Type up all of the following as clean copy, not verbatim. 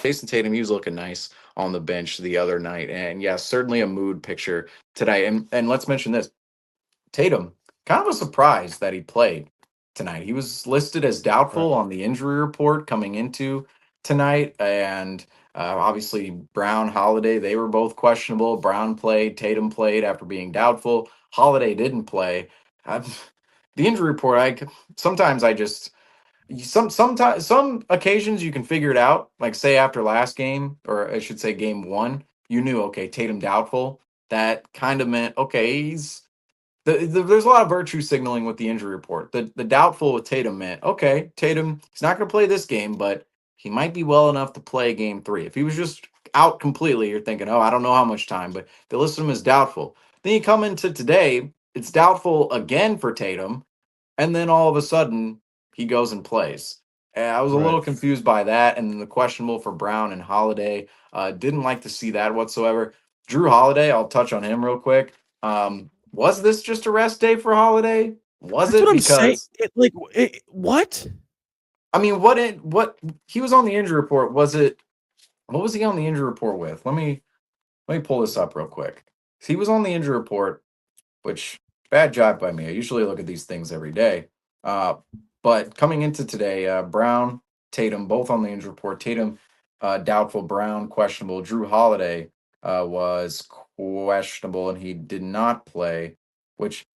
Jason Tatum, he was looking nice on the bench the other night. And yeah, certainly a mood picture today. And let's mention this. Tatum, kind of a surprise that he played tonight. He was listed as Right. doubtful on the injury report coming into tonight. And obviously, Brown, Holiday, they were both questionable. Brown played, Tatum played after being doubtful. Holiday didn't play. Uh, the injury report, sometimes I just sometimes some occasions you can figure it out. Like say after last game, or I should say game one, you knew okay, Tatum doubtful. That kind of meant okay, there's a lot of virtue signaling with the injury report. The doubtful with Tatum meant okay, Tatum he's not going to play this game, but he might be well enough to play game three. If he was just out completely, you're thinking, oh, I don't know how much time, but they listed him as doubtful. Then you come into today, it's doubtful again for Tatum, and then all of a sudden he goes and plays. And I was a Right. little confused by that, and then the questionable for Brown and Holiday. Didn't like to see that whatsoever. Jrue Holiday, I'll touch on him real quick. Was this just a rest day for Holiday? Was That's what it? I'm saying. Because What? I mean, what he was on the injury report? Was it? What was he on the injury report with? Let me pull this up real quick. He was on the injury report, which bad job by me. I usually look at these things every day. Uh, but coming into today, Brown, Tatum, both on the injury report. Tatum, doubtful. Brown, questionable. Jrue Holiday was questionable, and he did not play, which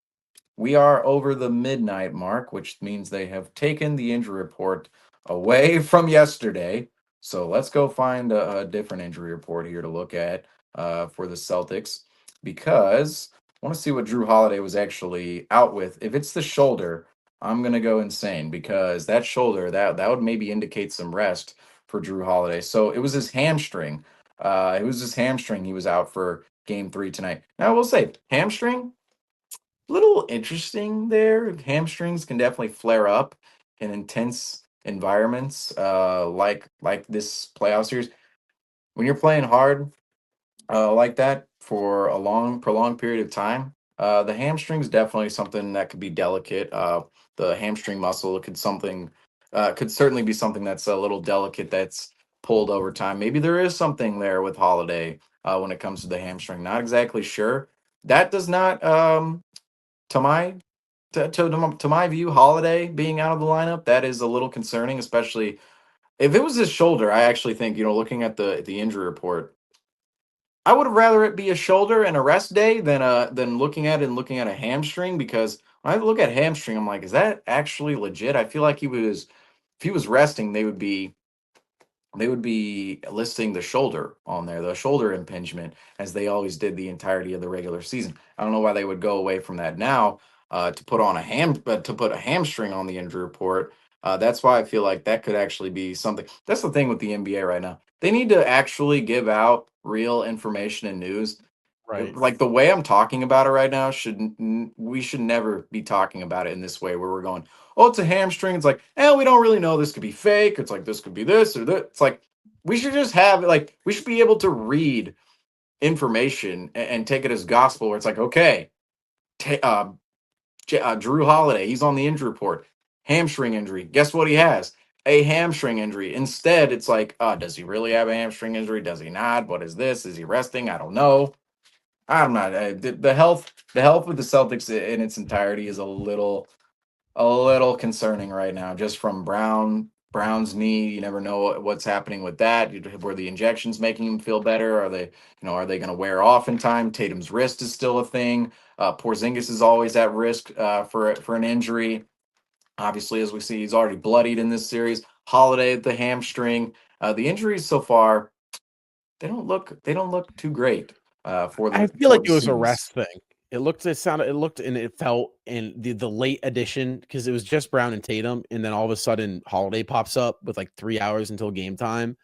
we are over the midnight mark, which means they have taken the injury report away from yesterday. So let's go find a different injury report here to look at for the Celtics because I want to see what Jrue Holiday was actually out with. If it's the shoulder, I'm gonna go insane because that shoulder that would maybe indicate some rest for Jrue Holiday. So it was his hamstring. It was his hamstring. He was out for Game 3 tonight. Now I will say hamstring little interesting there. Hamstrings can definitely flare up in intense environments, like this playoff series. When you're playing hard like that for a long, prolonged period of time, the hamstring's definitely something that could be delicate. The hamstring muscle could certainly be something that's a little delicate that's pulled over time. Maybe there is something there with Holiday when it comes to the hamstring. Not exactly sure. That does not to my to my view, Holiday being out of the lineup, that is a little concerning, especially if it was his shoulder. I actually think, looking at the injury report, I would have rather it be a shoulder and a rest day than looking at it and looking at a hamstring because when I look at hamstring, I'm like, is that actually legit? I feel like if he was resting, they would be listing the shoulder on there, the shoulder impingement, as they always did the entirety of the regular season. I don't know why they would go away from that now to put a hamstring on the injury report. That's why I feel like that could actually be something. That's the thing with the NBA right now. They need to actually give out real information and news. Right. Like the way I'm talking about it right now, we should never be talking about it in this way where we're going, oh, it's a hamstring. It's like, we don't really know. This could be fake. It's like this could be this or that. It's like we should just have like we should be able to read information and take it as gospel. Where it's like, okay, ta- Jrue Holiday, he's on the injury report, hamstring injury. Guess what he has? A hamstring injury. Instead, it's like, does he really have a hamstring injury? Does he not? What is this? Is he resting? I don't know. I'm not. The health with the Celtics in its entirety is a little concerning right now. Just from Brown's knee, you never know what's happening with that. Were the injections making him feel better? Are they going to wear off in time? Tatum's wrist is still a thing. Porzingis is always at risk for an injury. Obviously, as we see, he's already bloodied in this series. Holiday at the hamstring. The injuries so far they don't look too great for I the feel for like the it was a Seas. rest thing. It looked, and it felt in the late addition because it was just Brown and Tatum, and then all of a sudden Holiday pops up with like 3 hours until game time,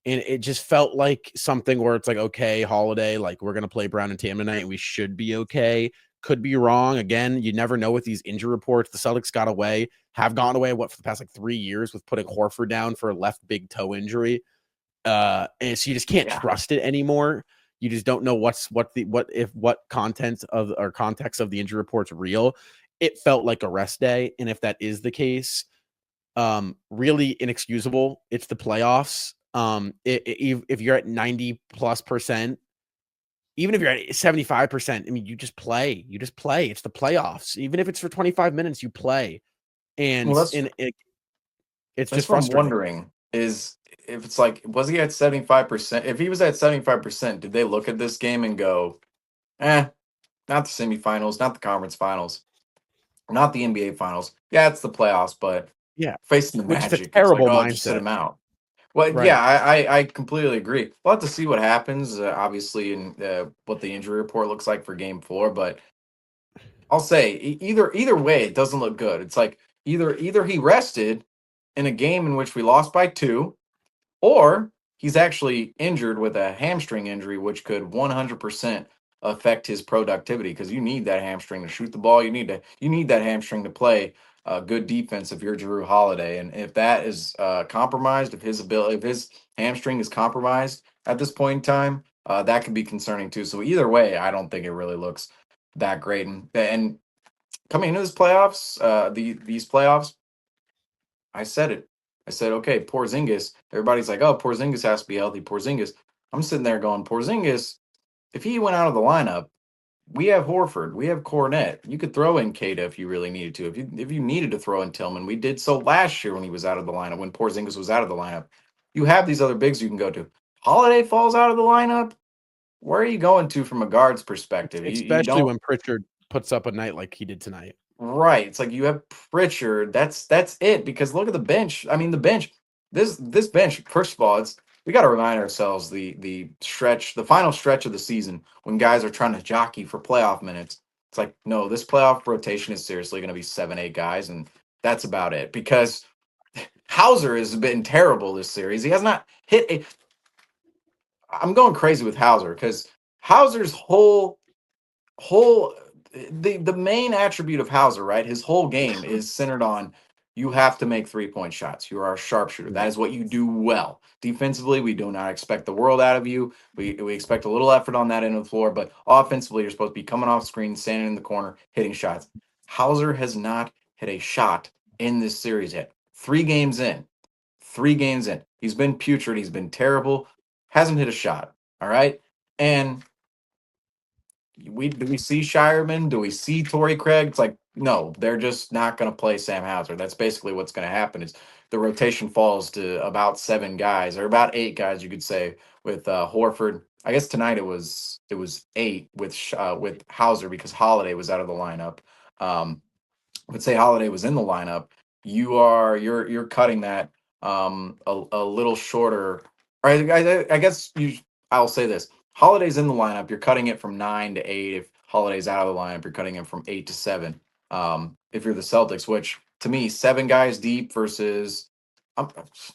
and it just felt like something where it's like, okay, Holiday, like we're gonna play Brown and Tatum tonight, and we should be okay. Could be wrong. Again, you never know with these injury reports. The Celtics have gone away for the past like 3 years with putting Horford down for a left big toe injury. And so you just can't Yeah, trust it anymore. You just don't know what content of or context of the injury report's real. It felt like a rest day, and if that is the case, really inexcusable. It's the playoffs. If you're at 90+%, even if you're at 75%, I mean, you just play. You just play. It's the playoffs. Even if it's for 25 minutes, you play. And, Well, it's that's just what I'm frustrating. wondering is if it's like, was he at 75%? If he was at 75%, did they look at this game and go, not the semifinals, not the conference finals, not the NBA finals. Yeah, it's the playoffs, but Yeah. facing the Which is a Magic, it's like, terrible oh, just sit mindset. him out. Well, yeah, Right. I completely agree. We'll have to see what happens, obviously, in what the injury report looks like for Game 4. But I'll say either way, it doesn't look good. It's like either he rested in a game in which we lost by 2, or he's actually injured with a hamstring injury, which could 100% affect his productivity because you need that hamstring to shoot the ball. You need that hamstring to play good defense if you're Jrue Holiday. And if that is compromised, if his hamstring is compromised at this point in time, that could be concerning too. So either way, I don't think it really looks that great. And coming into this playoffs, these playoffs, I said it. I said, okay, Porzingis. Everybody's like, oh, Porzingis has to be healthy. Porzingis. I'm sitting there going, Porzingis, if he went out of the lineup, we have Horford, we have Cornette. You could throw in Kata if you really needed to. If you needed to throw in Tillman, we did so last year when he was out of the lineup, when Porzingis was out of the lineup. You have these other bigs you can go to. Holiday falls out of the lineup. Where are you going to from a guard's perspective? You Especially don't. when Pritchard puts up a night like he did tonight. Right. It's like you have Pritchard. That's it. Because look at the bench. I mean, the bench. This bench. First of all, it's we got to remind ourselves the final stretch of the season when guys are trying to jockey for playoff minutes. It's like no, this playoff rotation is seriously going to be 7, 8 guys, and that's about it. Because Hauser has been terrible this series. He has not hit a. I'm going crazy with Hauser because Hauser's whole the main attribute of Hauser, right? His whole game is centered on you have to make 3-point shots. You are a sharpshooter. That is what you do well. Defensively, we do not expect the world out of you. We expect a little effort on that end of the floor, but offensively, you're supposed to be coming off screen, standing in the corner, hitting shots. Hauser has not hit a shot in this series yet. 3 games in. 3 games in. He's been putrid. He's been terrible. Hasn't hit a shot. All right. And do we see Shireman? Do we see Torrey Craig? It's like, no, they're just not going to play Sam Hauser. That's basically what's going to happen is the rotation falls to about 7 guys or about 8 guys, you could say, with Horford. I guess tonight it was 8 with Hauser because Holiday was out of the lineup. Let's say Holiday was in the lineup, you're cutting that a little shorter. Or I guess I'll say this: Holiday's in the lineup, you're cutting it from 9 to 8. If Holiday's out of the lineup, you're cutting it from 8 to 7. If you're the Celtics, which to me, 7 guys deep versus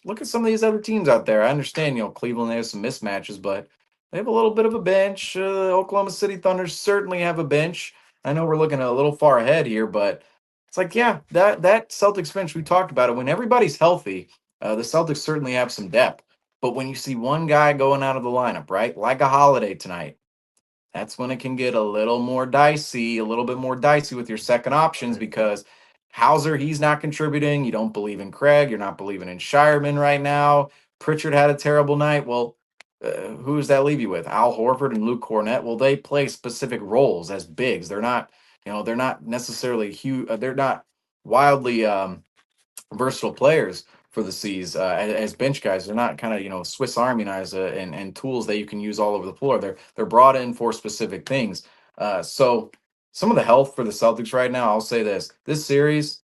look at some of these other teams out there. I understand, Cleveland they have some mismatches, but they have a little bit of a bench. Oklahoma City Thunder certainly have a bench. I know we're looking a little far ahead here, but it's like, yeah, that Celtics bench, we talked about it. When everybody's healthy, the Celtics certainly have some depth. But when you see one guy going out of the lineup, right, like a Holiday tonight, that's when it can get a little more dicey, a little bit more dicey with your second options because Hauser, he's not contributing. You don't believe in Craig. You're not believing in Shireman right now. Pritchard had a terrible night. Well, who does that leave you with? Al Horford and Luke Cornett. Well, they play specific roles as bigs. They're not necessarily huge. They're not wildly versatile players for the C's as bench guys. They're not kind of Swiss Army knives and tools that you can use all over the floor. They're brought in for specific things. So some of the health for the Celtics right now, I'll say this series,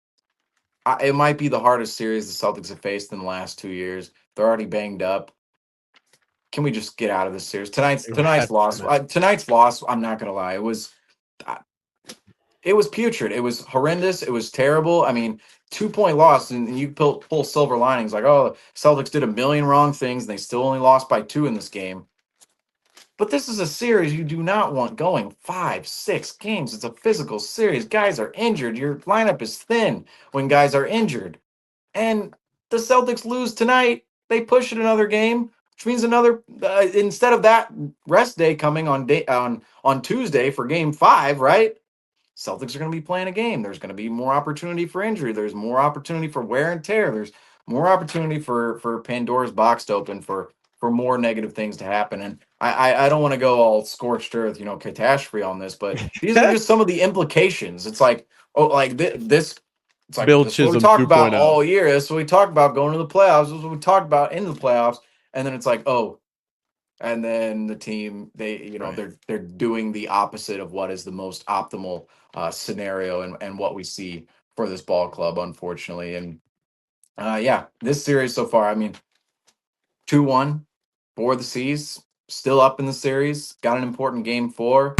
it might be the hardest series the Celtics have faced in the last 2 years. They're already banged up. Can we just get out of this series? Tonight's They tonight's had loss. to. Tonight's loss. I'm not gonna lie. Uh, it was putrid. It was horrendous. It was terrible. I mean, 2-point loss, and you pull silver linings like, oh, Celtics did a million wrong things, and they still only lost by 2 in this game. But this is a series you do not want going 5, 6 games. It's a physical series. Guys are injured. Your lineup is thin when guys are injured. And the Celtics lose tonight. They push it another game, which means another instead of that rest day coming on Tuesday for game 5, right? Celtics are going to be playing a game. There's going to be more opportunity for injury. There's more opportunity for wear and tear. There's more opportunity for Pandora's box to open for more negative things to happen. And I don't want to go all scorched earth, catastrophe on this, but these are just some of the implications. It's like, oh, like this. It's like Bill this is what we Chisholm talked about 2.0. all year. This is what we talked about going to the playoffs. This is what we talked about in the playoffs. And then it's like, oh, and then the team Right. they're doing the opposite of what is the most optimal scenario and what we see for this ball club, unfortunately. And yeah, this series so far, I mean, 2-1 for the Seas, still up in the series, got an important game 4.